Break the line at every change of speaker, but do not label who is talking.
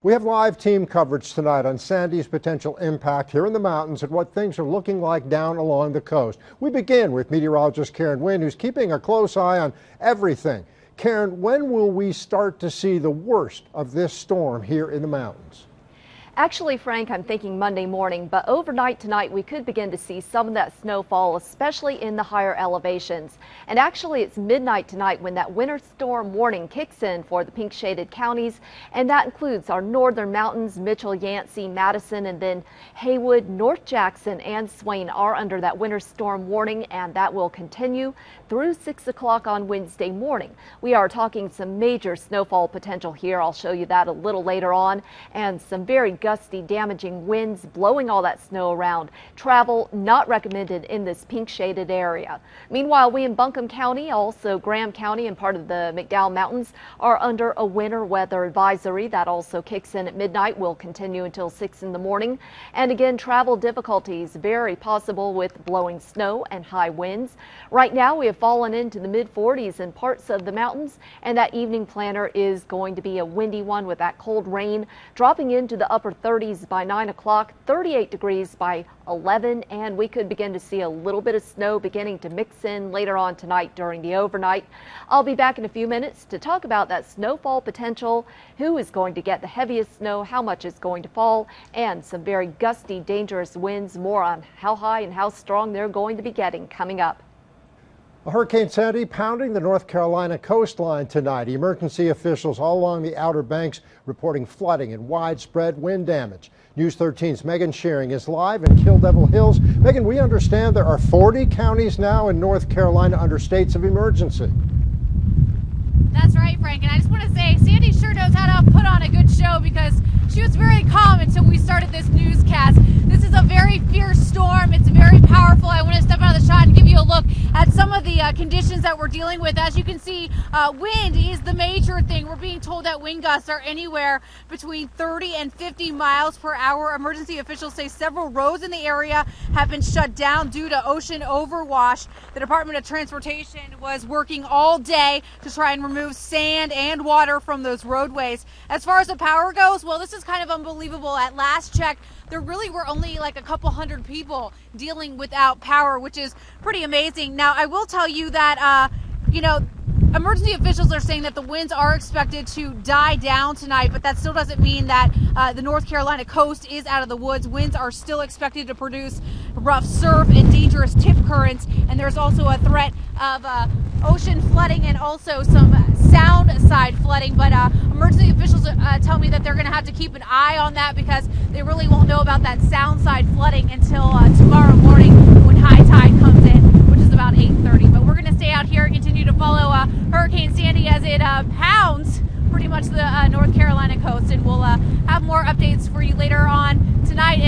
We have live team coverage tonight on Sandy's potential impact here in the mountains and what things are looking like down along the coast. We begin with meteorologist Karen Wynn, who's keeping a close eye on everything. Karen, when will we start to see the worst of this storm here in the mountains?
Actually, Frank, I'm thinking Monday morning, but overnight tonight we could begin to see some of that snowfall, especially in the higher elevations. And actually, it's midnight tonight when that winter storm warning kicks in for the pink shaded counties, and that includes our northern mountains. Mitchell, Yancey, Madison, and then Haywood, North Jackson, and Swain are under that winter storm warning, and that will continue through 6 o'clock on Wednesday morning. We are talking some major snowfall potential here. I'll show you that a little later on, and some very gusty, damaging winds blowing all that snow around. Travel not recommended in this pink shaded area. Meanwhile, we in Buncombe County, also Graham County and part of the McDowell Mountains are under a winter weather advisory that also kicks in at midnight, will continue until 6 in the morning. And again, travel difficulties very possible with blowing snow and high winds. Right now we have fallen into the mid 40s in parts of the mountains, and that evening planner is going to be a windy one with that cold rain dropping into the upper 30s by 9 o'clock, 38 degrees by 11, and we could begin to see a little bit of snow beginning to mix in later on tonight during the overnight. I'll be back in a few minutes to talk about that snowfall potential, who is going to get the heaviest snow, how much is going to fall, and some very gusty, dangerous winds. More on how high and how strong they're going to be getting coming up.
Hurricane Sandy pounding the North Carolina coastline tonight. Emergency officials all along the Outer Banks reporting flooding and widespread wind damage. News 13's Megan Shearing is live in Kill Devil Hills. Megan, we understand there are 40 counties now in North Carolina under states of emergency.
That's right, Frank, and I just want to say Sandy sure knows how to put on a good show, because she was very calm until we started this newscast. This is a very fierce storm. It's very powerful. I want to step out of the shot and give you a look at some of the conditions that we're dealing with. As you can see, wind is the major thing. We're being told that wind gusts are anywhere between 30 and 50 miles per hour. Emergency officials say several roads in the area have been shut down due to ocean overwash. The Department of Transportation was working all day to try and remove sand and water from those roadways. As far as the power goes, well, this is kind of unbelievable. At last check, there really were only like a couple hundred people dealing without power, which is pretty amazing. Now, I will tell you that, emergency officials are saying that the winds are expected to die down tonight, but that still doesn't mean that the North Carolina coast is out of the woods. Winds are still expected to produce rough surf and dangerous tip currents, and there's also a threat of ocean flooding and also some sound side flooding. But emergency officials tell me that they're going to have to keep an eye on that, because they really won't know about that sound side flooding until tomorrow morning when high tide comes in, which is about 8:30. But we're going to stay out here and continue to follow Hurricane Sandy as it pounds pretty much the North Carolina coast, and we'll have more updates for you later on tonight.